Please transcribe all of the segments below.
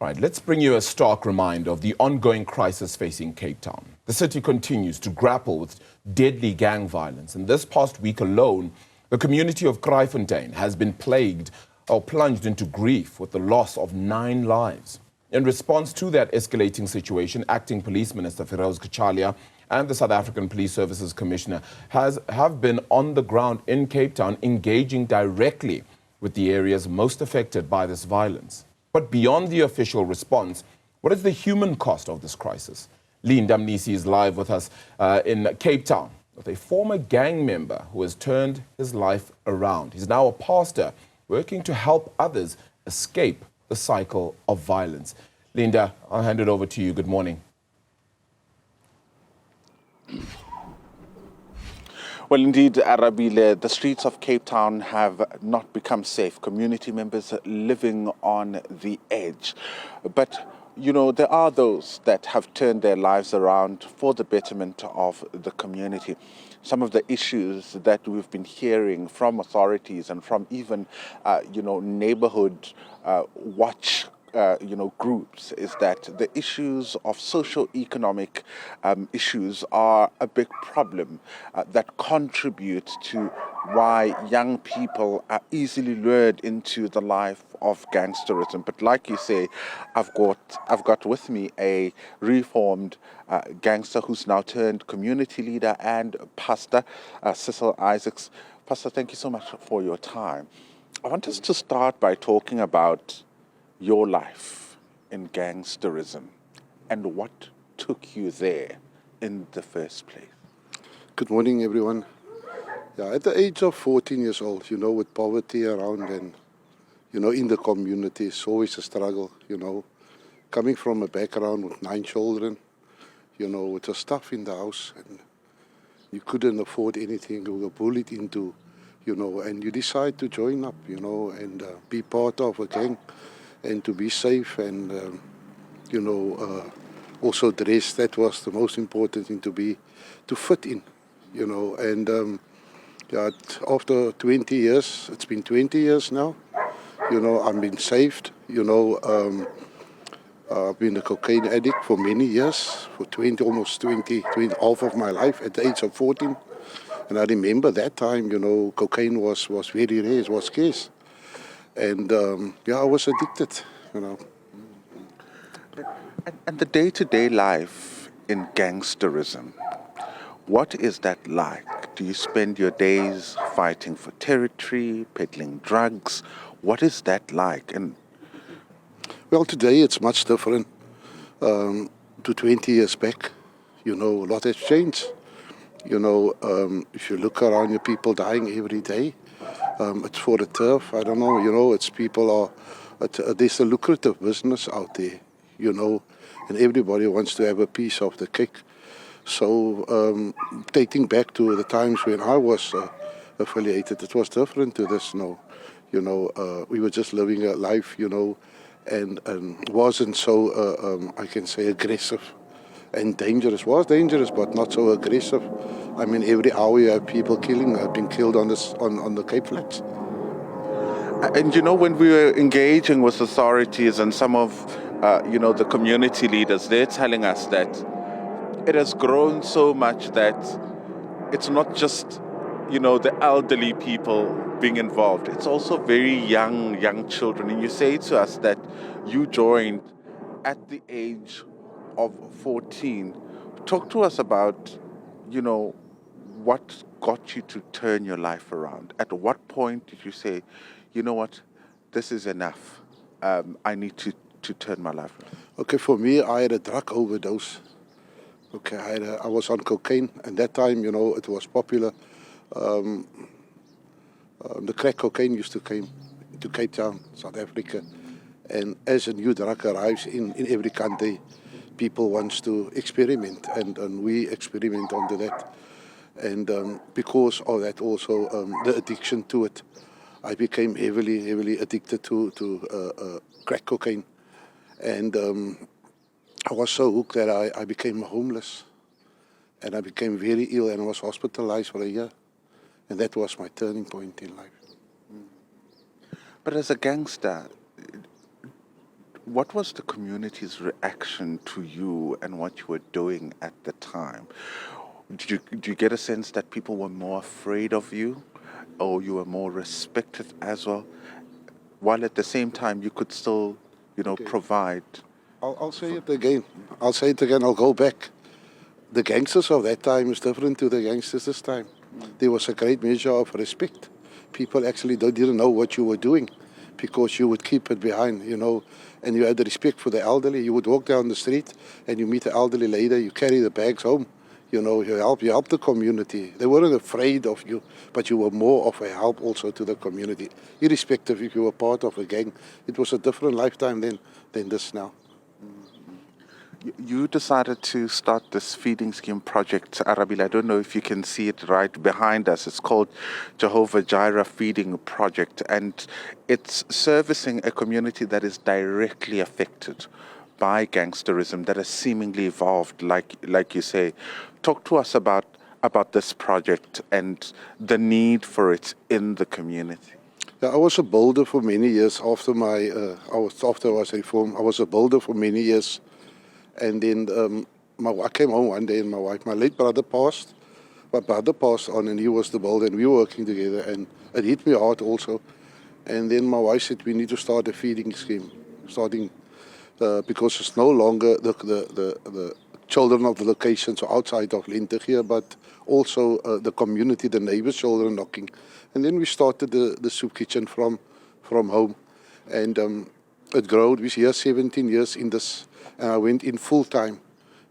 Right, let's bring you a stark reminder of the ongoing crisis facing Cape Town. The city continues to grapple with deadly gang violence, and this past week alone, the community of Kraaifontein has been plunged into grief with the loss of 9 lives. In response to that escalating situation, Acting Police Minister Firoz Kachalia and the South African Police Services Commissioner have been on the ground in Cape Town, engaging directly with the areas most affected by this violence. But beyond the official response, what is the human cost of this crisis? Mnisi is live with us in Cape Town with a former gang member who has turned his life around. He's now a pastor working to help others escape the cycle of violence. Linda, I'll hand it over to you. Good morning. Well, indeed, Arabile, the streets of Cape Town have not become safe. Community members living on the edge. But, you know, there are those that have turned their lives around for the betterment of the community. Some of the issues that we've been hearing from authorities and from even, neighborhood watch groups is that the issues of socio-economic issues are a big problem that contribute to why young people are easily lured into the life of gangsterism. But like you say, I've got with me a reformed gangster who's now turned community leader and pastor, Cecil Isaacs. Pastor, thank you so much for your time. I want us to start by talking about your life in gangsterism and what took you there in the first place. Good morning, everyone. Yeah, at the age of 14 years old, with poverty around and, in the community, it's always a struggle, Coming from a background with 9 children, with the stuff in the house and you couldn't afford anything, you were bullied into, and you decide to join up, and be part of a gang. And to be safe and, also dress, that was the most important thing to fit in, And after 20 years, it's been 20 years now, I've been saved, I've been a cocaine addict for many years, for almost 20, half of my life at the age of 14. And I remember that time, cocaine was very rare, it was scarce. And I was addicted, And the day-to-day life in gangsterism, what is that like? Do you spend your days fighting for territory, peddling drugs? What is that like? And well, today it's much different to 20 years back. A lot has changed. If you look around, your people dying every day. It's for the turf. I don't know. It's people there's a lucrative business out there, and everybody wants to have a piece of the cake. So, dating back to the times when I was affiliated, it was different to this now. We were just living a life, and wasn't so, I can say, aggressive and dangerous. Was dangerous, but not so aggressive. I mean, every hour you have people been killed on the Cape Flats. And when we were engaging with authorities and some of, the community leaders, they're telling us that it has grown so much that it's not just, the elderly people being involved. It's also very young children. And you say to us that you joined at the age of 14. Talk to us about, what got you to turn your life around? At what point did you say, you know what, this is enough. I need to turn my life around. Okay, for me, I had a drug overdose. Okay, I was on cocaine, and that time, it was popular. The crack cocaine used to come to Cape Town, South Africa. And as a new drug arrives in every country, people want to experiment, and we experiment onto that. And because of that also, the addiction to it, I became heavily addicted to crack cocaine. And I was so hooked that I became homeless. And I became very ill and was hospitalized for a year. And that was my turning point in life. But as a gangster, What was the community's reaction to you and what you were doing at the time? Did you get a sense that people were more afraid of you, or you were more respected as well, while at the same time you could still, Okay. provide? I'll say it again. I'll go back. The gangsters of that time is different to the gangsters this time. There was a great measure of respect. People actually didn't know what you were doing because you would keep it behind, and you had the respect for the elderly. You would walk down the street and you meet the elderly lady, you carry the bags home, you help the community. They weren't afraid of you, but you were more of a help also to the community, irrespective if you were part of a gang. It was a different lifetime then than this now. You decided to start this feeding scheme project, Arabile. I don't know if you can see it right behind us. It's called Jehovah Jireh Feeding Project, and it's servicing a community that is directly affected by gangsterism that has seemingly evolved, like you say. Talk to us about this project and the need for it in the community. Yeah, I was a builder for many years after after I was reformed. I was a builder for many years. And then I came home one day and my late brother passed. My brother passed on and he was the builder and we were working together and it hit me hard also. And then my wife said, we need to start a feeding scheme, because it's no longer the children of the locations outside of Linter here, but also the community, the neighbors' children knocking. And then we started the soup kitchen from home. And it grew. We're here 17 years in this. And I went in full time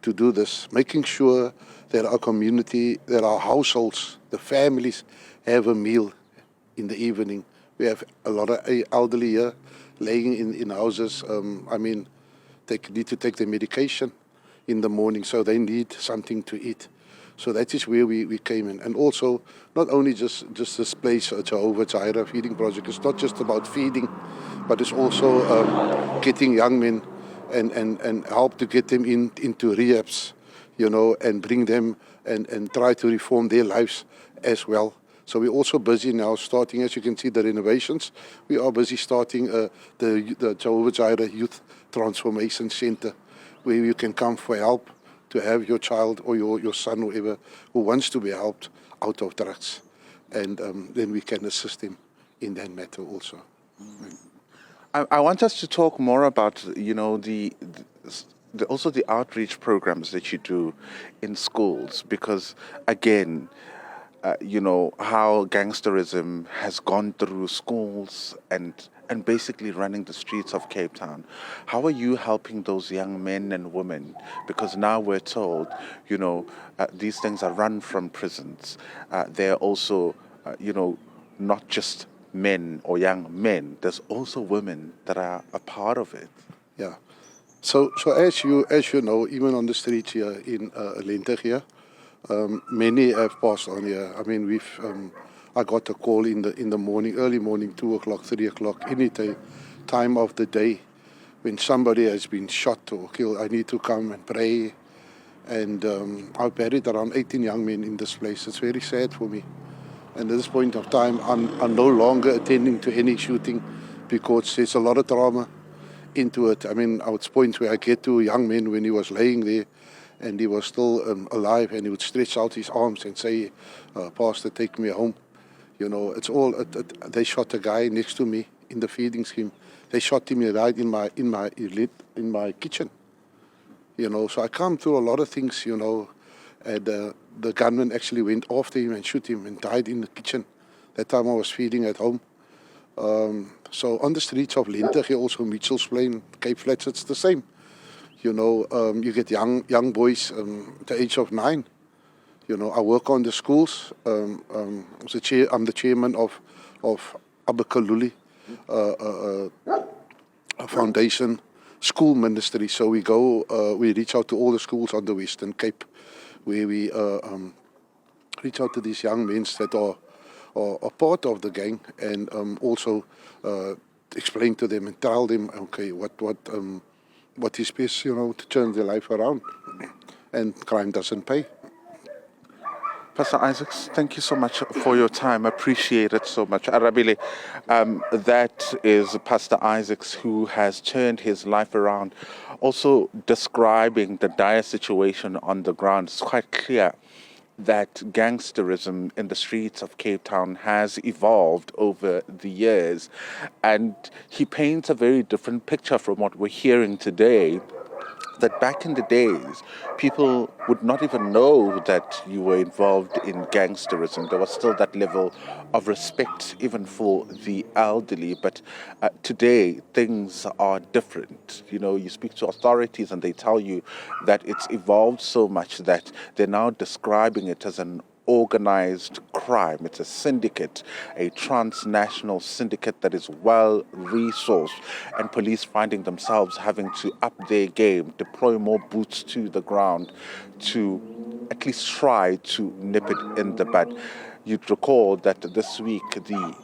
to do this, making sure that our community, that our households, the families have a meal in the evening. We have a lot of elderly here laying in houses. They need to take their medication in the morning, so they need something to eat. So that is where we came in. And also, not only just this place, Jehovah Jireh Feeding Project, it's not just about feeding, but it's also getting young men and help to get them into rehabs, and bring them and try to reform their lives as well. So we're also busy now starting, as you can see, the renovations. We are busy starting the Jehovah Jireh Youth Transformation Center, where you can come for help to have your child or your son, whoever, who wants to be helped out of drugs. And then we can assist him in that matter also. I want us to talk more about, also the outreach programs that you do in schools, because again, how gangsterism has gone through schools and basically running the streets of Cape Town. How are you helping those young men and women? Because now we're told, these things are run from prisons. They're also, not just men or young men. There's also women that are a part of it. Yeah. So as you know, even on the streets here in Linter here, many have passed on here. I mean, I got a call in the morning, early morning, 2 o'clock, 3 o'clock, any time of the day, when somebody has been shot or killed. I need to come and pray. And I've buried around 18 young men in this place. It's very sad for me. And at this point of time, I'm no longer attending to any shooting because there's a lot of trauma into it. I mean, I would point where I get to a young man when he was laying there and he was still alive, and he would stretch out his arms and say, Pastor, take me home. It's all, they shot a guy next to me in the feeding scheme. They shot him right in my kitchen. So I come through a lot of things, and the gunman actually went after him and shoot him and died in the kitchen. That time I was feeding at home. So on the streets of Linter, here also Mitchell's Plain, Cape Flats, it's the same. You get young boys at the age of 9. I work on the schools. I'm the chairman of Abakaluli Foundation School Ministry. So we go, we reach out to all the schools on the Western Cape, where we reach out to these young men that are part of the gang, and also explain to them and tell them, okay, what is best, to turn their life around, and crime doesn't pay. Pastor Isaacs, thank you so much for your time. I appreciate it so much. Arabile, that is Pastor Isaacs, who has turned his life around, also describing the dire situation on the ground. It's quite clear that gangsterism in the streets of Cape Town has evolved over the years. And he paints a very different picture from what we're hearing today, that back in the days, people would not even know that you were involved in gangsterism. There was still that level of respect, even for the elderly. But today, things are different. You know, you speak to authorities and they tell you that it's evolved so much that they're now describing it as an organized crime. It's a syndicate, a transnational syndicate that is well resourced, and police finding themselves having to up their game, deploy more boots to the ground to at least try to nip it in the bud. You'd recall that this week the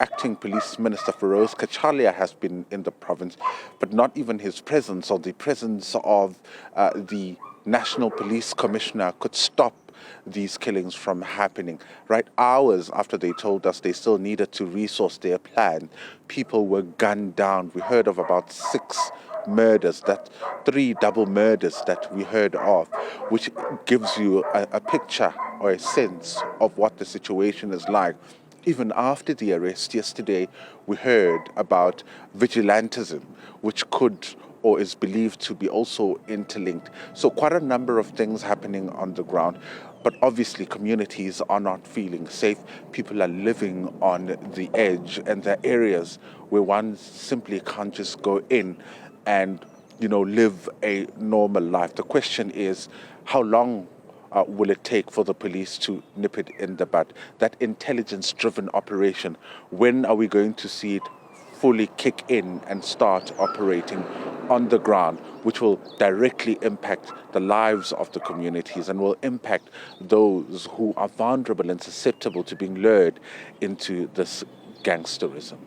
Acting Police Minister Feroz Kachalia has been in the province, but not even his presence or the presence of the National Police Commissioner could stop these killings from happening. Right hours after they told us they still needed to resource their plan, people were gunned down. We heard of about 6 murders, that 3 double murders that we heard of, which gives you a picture or a sense of what the situation is like. Even after the arrest yesterday, we heard about vigilantism, which could or is believed to be also interlinked. So quite a number of things happening on the ground. But obviously communities are not feeling safe. People are living on the edge, and there are areas where one simply can't just go in and, you know, live a normal life. The question is, how long will it take for the police to nip it in the bud? That intelligence-driven operation, when are we going to see it fully kick in and start operating on the ground, which will directly impact the lives of the communities and will impact those who are vulnerable and susceptible to being lured into this gangsterism?